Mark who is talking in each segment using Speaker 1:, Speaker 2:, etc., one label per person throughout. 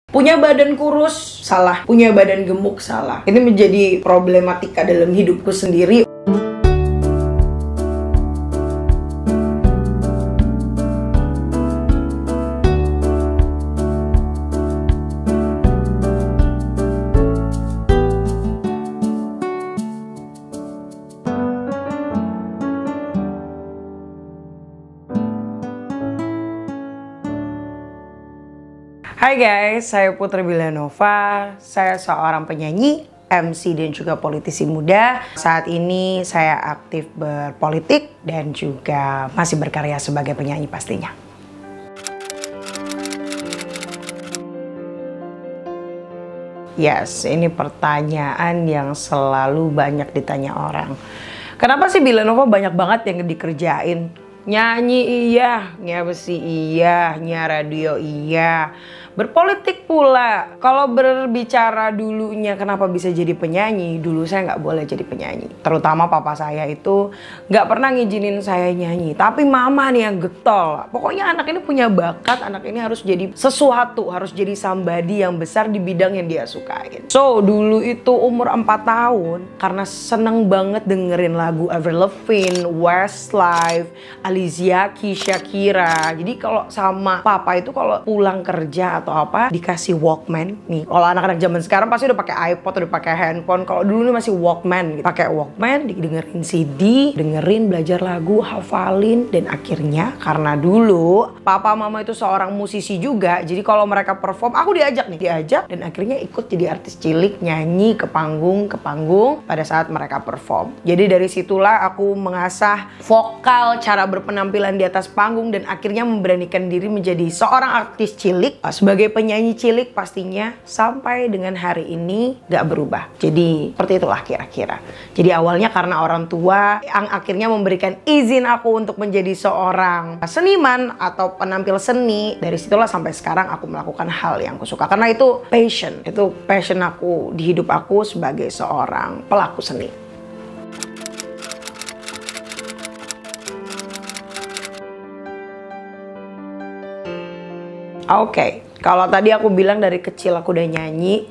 Speaker 1: Punya badan kurus, salah. Punya badan gemuk, salah. Ini menjadi problematika dalam hidupku sendiri. Hai guys, saya Putri Villanova. Saya seorang penyanyi, MC dan juga politisi muda. Saat ini saya aktif berpolitik dan juga masih berkarya sebagai penyanyi pastinya. Yes, ini pertanyaan yang selalu banyak ditanya orang. Kenapa sih Villanova banyak banget yang dikerjain? Nyanyi iya, nge-MC iya, radio iya, berpolitik pula. Kalau berbicara dulunya kenapa bisa jadi penyanyi, dulu saya nggak boleh jadi penyanyi. Terutama papa saya itu nggak pernah ngizinin saya nyanyi. Tapi mama nih yang getol. Pokoknya anak ini punya bakat, anak ini harus jadi sesuatu, harus jadi somebody yang besar di bidang yang dia sukain. So dulu itu umur 4 tahun, karena seneng banget dengerin lagu Avril Lavigne, Westlife, Alicia Keys, Shakira. Jadi kalau sama papa itu kalau pulang kerja atau apa dikasih Walkman nih. Kalau anak-anak zaman sekarang pasti udah pakai iPod, udah pakai handphone. Kalau dulu ini masih Walkman gitu. Pakai Walkman, dengerin CD, dengerin, belajar lagu, hafalin, dan akhirnya karena dulu papa mama itu seorang musisi juga. Jadi kalau mereka perform, aku diajak dan akhirnya ikut jadi artis cilik, nyanyi ke panggung pada saat mereka perform. Jadi dari situlah aku mengasah vokal, cara berpenampilan di atas panggung, dan akhirnya memberanikan diri menjadi seorang artis cilik, sebagai penyanyi cilik pastinya, sampai dengan hari ini gak berubah. Jadi seperti itulah kira-kira. Jadi awalnya karena orang tua yang akhirnya memberikan izin aku untuk menjadi seorang seniman atau penampil seni. Dari situlah sampai sekarang aku melakukan hal yang aku suka, karena itu passion aku di hidup aku sebagai seorang pelaku seni. Oke, kalau tadi aku bilang dari kecil aku udah nyanyi.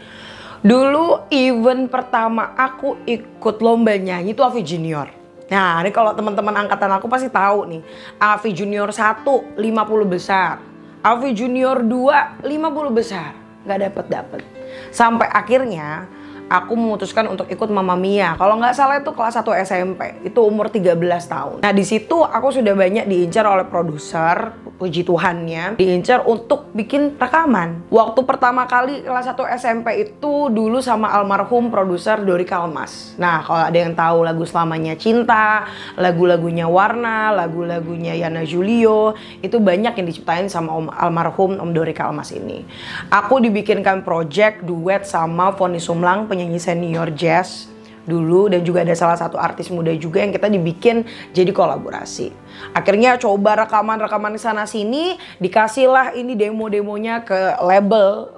Speaker 1: Dulu event pertama aku ikut lomba nyanyi itu AVI Junior. Nah, ini kalau teman-teman angkatan aku pasti tahu nih. AVI Junior 1 50 besar. AVI Junior 2 50 besar. Gak dapet. Sampai akhirnya aku memutuskan untuk ikut Mamma Mia. Kalau nggak salah itu kelas 1 SMP. Itu umur 13 tahun. Nah, di situ aku sudah banyak diincar oleh produser, puji Tuhannya, diincar untuk bikin rekaman. Waktu pertama kali kelas 1 SMP itu dulu sama almarhum produser Dori Kalmas. Nah, kalau ada yang tahu lagu Selamanya Cinta, lagu-lagunya Warna, lagu-lagunya Yana Julio, itu banyak yang diciptain sama almarhum Om Dori Kalmas ini. Aku dibikinkan project duet sama Fonny Sumlang, penyanyi senior jazz dulu, dan juga ada salah satu artis muda juga yang kita dibikin jadi kolaborasi. Akhirnya coba rekaman di sana sini, dikasihlah ini demo-demonya ke label.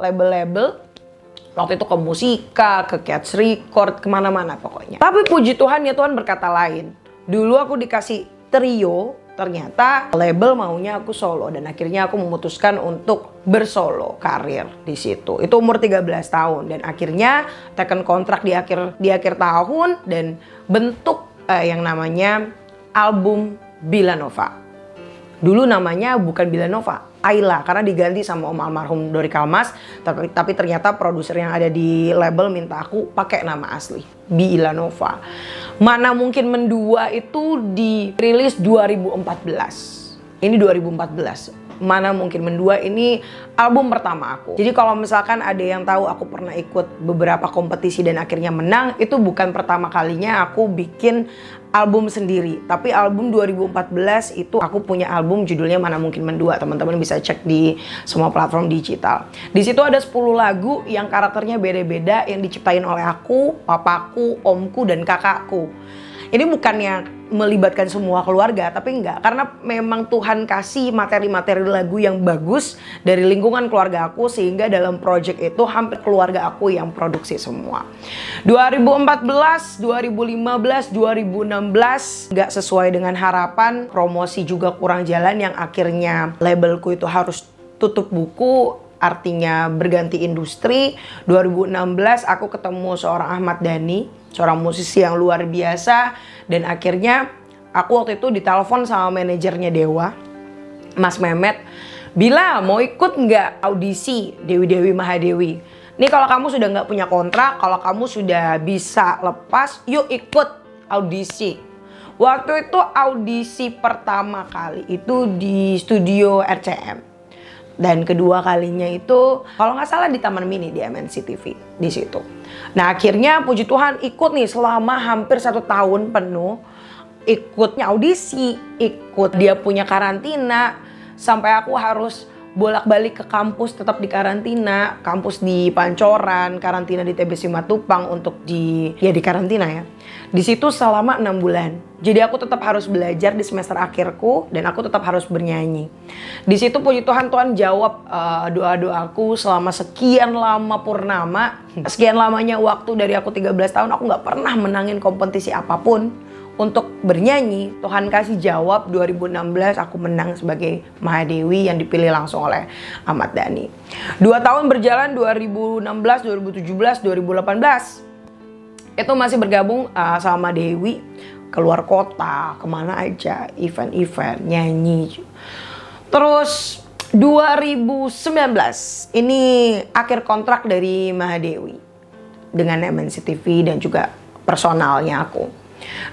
Speaker 1: Waktu itu ke Musika, ke Cats Record, kemana-mana pokoknya. Tapi puji Tuhan ya, Tuhan berkata lain. Dulu aku dikasih trio, ternyata label maunya aku solo, dan akhirnya aku memutuskan untuk bersolo karir di situ. Itu umur 13 tahun, dan akhirnya teken kontrak di akhir tahun dan bentuk yang namanya album Villanova. Dulu namanya bukan Villanova, Ayla, karena diganti sama Om almarhum Dori Kalmas. Tapi ternyata produser yang ada di label minta aku pakai nama asli, Villanova. Mana Mungkin Mendua itu dirilis 2014. Ini 2014. Mana Mungkin Mendua ini album pertama aku. Jadi kalau misalkan ada yang tahu aku pernah ikut beberapa kompetisi dan akhirnya menang, itu bukan pertama kalinya aku bikin album sendiri. Tapi album 2014 itu aku punya album judulnya Mana Mungkin Mendua. Teman-teman bisa cek di semua platform digital. Di situ ada 10 lagu yang karakternya beda-beda, yang diciptain oleh aku, papaku, omku, dan kakakku. Ini bukannya melibatkan semua keluarga, tapi enggak. Karena memang Tuhan kasih materi-materi lagu yang bagus dari lingkungan keluarga aku, sehingga dalam project itu hampir keluarga aku yang produksi semua. 2014, 2015, 2016 nggak sesuai dengan harapan. Promosi juga kurang jalan, yang akhirnya labelku itu harus tutup buku. artinya berganti industri. 2016 aku ketemu seorang Ahmad Dhani, seorang musisi yang luar biasa. Dan akhirnya aku waktu itu ditelepon sama manajernya Dewa, Mas Mehmet. Bila mau ikut nggak audisi Dewi Mahadewi? Nih kalau kamu sudah nggak punya kontrak, kalau kamu sudah bisa lepas, yuk ikut audisi. Waktu itu audisi pertama kali itu di studio RCM. Dan kedua kalinya itu kalau nggak salah di Taman Mini di MNC TV di situ. Nah akhirnya puji Tuhan ikut nih selama hampir 1 tahun penuh. Ikutnya audisi, ikut dia punya karantina. Sampai aku harus bolak-balik ke kampus, tetap di karantina. Kampus di Pancoran, karantina di TBC Matupang untuk di karantina ya. Di situ selama 6 bulan. Jadi aku tetap harus belajar di semester akhirku dan aku tetap harus bernyanyi. Di situ puji Tuhan, Tuhan jawab doa-doaku selama sekian lama purnama. Sekian lamanya waktu dari aku 13 tahun aku nggak pernah menangin kompetisi apapun untuk bernyanyi. Tuhan kasih jawab 2016 aku menang sebagai Mahadewi yang dipilih langsung oleh Ahmad Dhani. 2 tahun berjalan 2016, 2017, 2018. Itu masih bergabung sama Dewi, keluar kota, kemana aja, event-event, nyanyi. Terus 2019, ini akhir kontrak dari Mahadewi dengan MNC TV dan juga personalnya aku.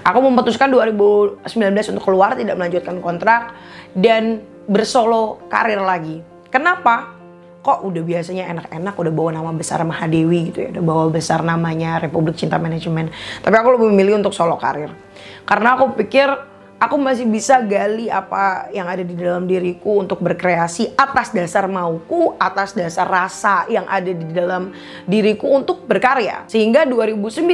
Speaker 1: Aku memutuskan 2019 untuk keluar, tidak melanjutkan kontrak dan bersolo karir lagi. Kenapa? Kok udah biasanya enak-enak udah bawa nama besar Mahadewi gitu ya, udah bawa besar namanya Republik Cinta Manajemen. Tapi aku lebih memilih untuk solo karir. Karena aku pikir aku masih bisa gali apa yang ada di dalam diriku untuk berkreasi atas dasar mauku, atas dasar rasa yang ada di dalam diriku untuk berkarya. Sehingga 2019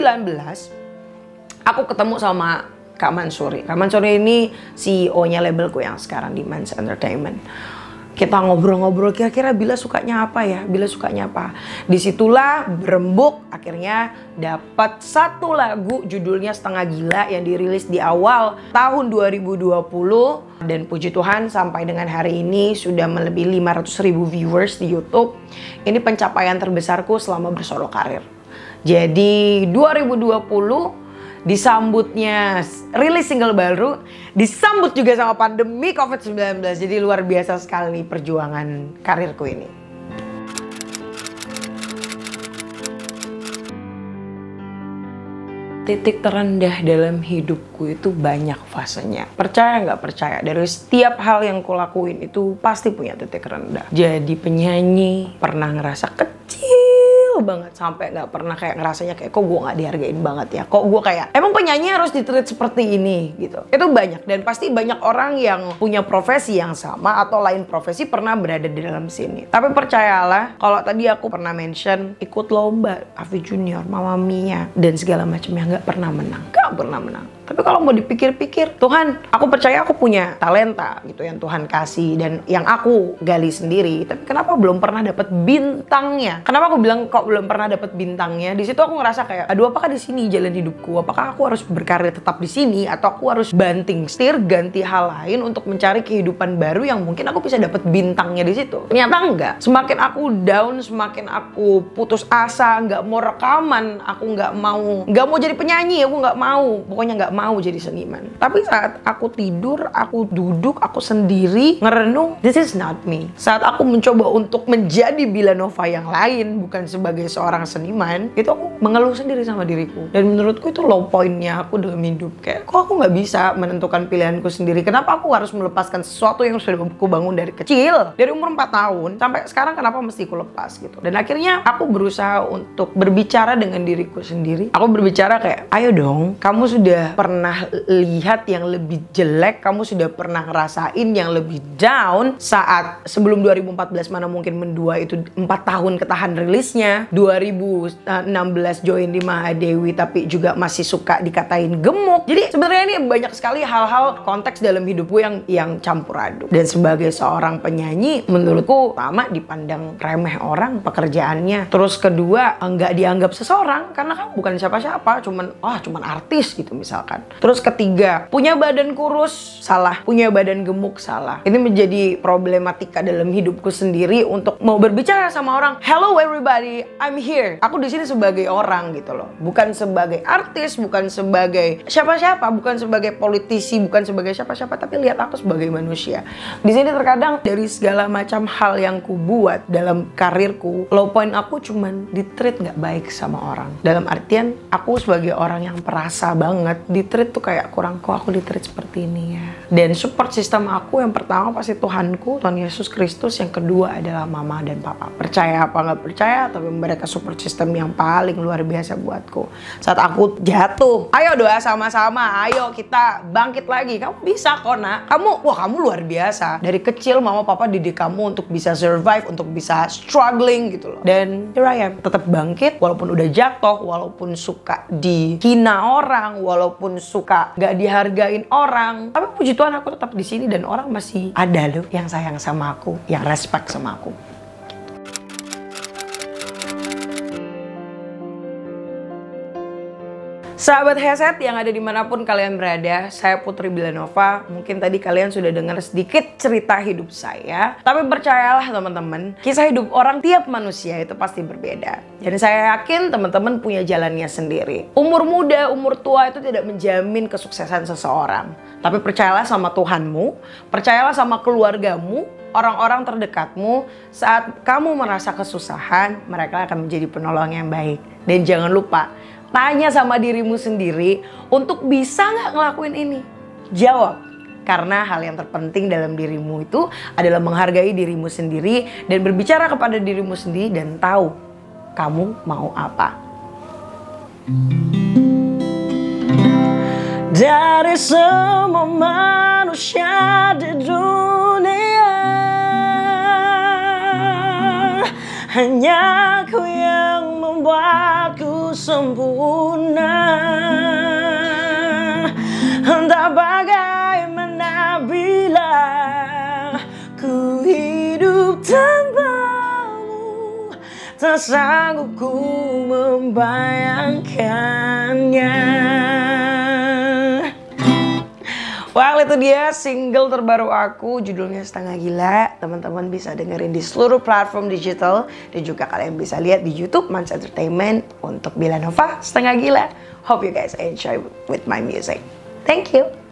Speaker 1: aku ketemu sama Kak Mansuri. Kak Mansuri ini CEO-nya labelku yang sekarang di Mans Entertainment. Kita ngobrol-ngobrol kira-kira Bila sukanya apa ya, Bila sukanya apa. Disitulah berembuk akhirnya dapat satu lagu judulnya Setengah Gila yang dirilis di awal tahun 2020. Dan puji Tuhan sampai dengan hari ini sudah melebihi 500.000 viewers di YouTube. Ini pencapaian terbesarku selama bersolo karir. Jadi 2020 disambutnya rilis single baru, disambut juga sama pandemi COVID-19. Jadi luar biasa sekali perjuangan karirku ini. Titik terendah dalam hidupku itu banyak fasenya. Percaya nggak percaya, dari setiap hal yang kulakuin itu pasti punya titik rendah. Jadi penyanyi pernah ngerasa kecil banget sampai nggak pernah kayak ngerasanya kayak kok gue nggak dihargain banget ya, kok gue kayak emang penyanyi harus ditreat seperti ini gitu. Itu banyak dan pasti banyak orang yang punya profesi yang sama atau lain profesi pernah berada di dalam sini. Tapi percayalah, kalau tadi aku pernah mention ikut lomba Avi Junior, Mamma Mia dan segala macamnya, nggak pernah menang. Tapi kalau mau dipikir-pikir, Tuhan, aku percaya aku punya talenta gitu yang Tuhan kasih dan yang aku gali sendiri. Tapi kenapa belum pernah dapat bintangnya? Kenapa aku bilang kok belum pernah dapat bintangnya? Di situ aku ngerasa kayak, aduh, apakah di sini jalan hidupku? Apakah aku harus berkarir tetap di sini atau aku harus banting setir, ganti hal lain untuk mencari kehidupan baru yang mungkin aku bisa dapat bintangnya di situ? Ternyata enggak. Semakin aku down, semakin aku putus asa, nggak mau rekaman, aku nggak mau jadi penyanyi, aku nggak mau, pokoknya nggak mau jadi seniman. Tapi saat aku tidur, aku duduk, aku sendiri ngerenung, this is not me. Saat aku mencoba untuk menjadi Bila Nova yang lain, bukan sebagai seorang seniman, itu aku mengeluh sendiri sama diriku. Dan menurutku itu low pointnya aku dalam hidup. Kayak, kok aku nggak bisa menentukan pilihanku sendiri? Kenapa aku harus melepaskan sesuatu yang sudah aku bangun dari kecil? Dari umur 4 tahun sampai sekarang, kenapa mesti aku lepas gitu? Dan akhirnya aku berusaha untuk berbicara dengan diriku sendiri. Aku berbicara kayak, ayo dong, kamu sudah pernah lihat yang lebih jelek, kamu sudah pernah ngerasain yang lebih down saat sebelum 2014 mana mungkin mendua itu 4 tahun ketahan rilisnya, 2016 join di Mahadewi tapi juga masih suka dikatain gemuk. Jadi sebenarnya ini banyak sekali hal-hal konteks dalam hidupku yang campur aduk. Dan sebagai seorang penyanyi, menurutku pertama dipandang remeh orang pekerjaannya, terus kedua nggak dianggap seseorang karena kamu bukan siapa-siapa, cuman artis gitu misalkan. Tuhan. Terus ketiga, punya badan kurus, salah. Punya badan gemuk, salah. Ini menjadi problematika dalam hidupku sendiri untuk mau berbicara sama orang. Hello everybody, I'm here. Aku di sini sebagai orang gitu loh. Bukan sebagai artis, bukan sebagai siapa-siapa, bukan sebagai politisi, bukan sebagai siapa-siapa, tapi lihat aku sebagai manusia. Di sini terkadang dari segala macam hal yang ku buat dalam karirku, low point aku cuman di-treat nggak baik sama orang. Dalam artian aku sebagai orang yang perasa banget, di-treat tuh kayak kurang, kok aku di-treat seperti ini ya. Dan support system aku yang pertama pasti Tuhanku, Tuhan Yesus Kristus. Yang kedua adalah mama dan papa. Percaya apa nggak percaya, tapi mereka support system yang paling luar biasa buatku. Saat aku jatuh, ayo doa sama-sama, ayo kita bangkit lagi. Kamu bisa kok nak, kamu luar biasa. Dari kecil mama papa didik kamu untuk bisa survive, untuk bisa struggling gitu loh. Dan here I am, tetap bangkit walaupun udah jatuh, walaupun suka dihina orang, walaupun suka gak dihargain orang. Tapi puji Tuhan aku tetap di sini dan orang masih ada loh yang sayang sama aku, yang respect sama aku. Sahabat Heset yang ada dimanapun kalian berada, saya Putri Bilanova. Mungkin tadi kalian sudah dengar sedikit cerita hidup saya. Tapi percayalah teman-teman, kisah hidup orang tiap manusia itu pasti berbeda. Dan saya yakin teman-teman punya jalannya sendiri. Umur muda, umur tua itu tidak menjamin kesuksesan seseorang. Tapi percayalah sama Tuhanmu, percayalah sama keluargamu, orang-orang terdekatmu. Saat kamu merasa kesusahan, mereka akan menjadi penolong yang baik. Dan jangan lupa, tanya sama dirimu sendiri untuk bisa nggak ngelakuin ini. Jawab. Karena hal yang terpenting dalam dirimu itu adalah menghargai dirimu sendiri dan berbicara kepada dirimu sendiri dan tahu kamu mau apa. Dari semua manusia di dunia, hanya Kau yang membuatku sempurna. Entah bagaimana bila ku hidup tanpamu, tak sanggup ku membayangkannya. Well, itu dia single terbaru aku, judulnya Setengah Gila. Teman-teman bisa dengerin di seluruh platform digital. Dan juga kalian bisa lihat di YouTube Mans Entertainment untuk Bilanova Setengah Gila. Hope you guys enjoy with my music. Thank you.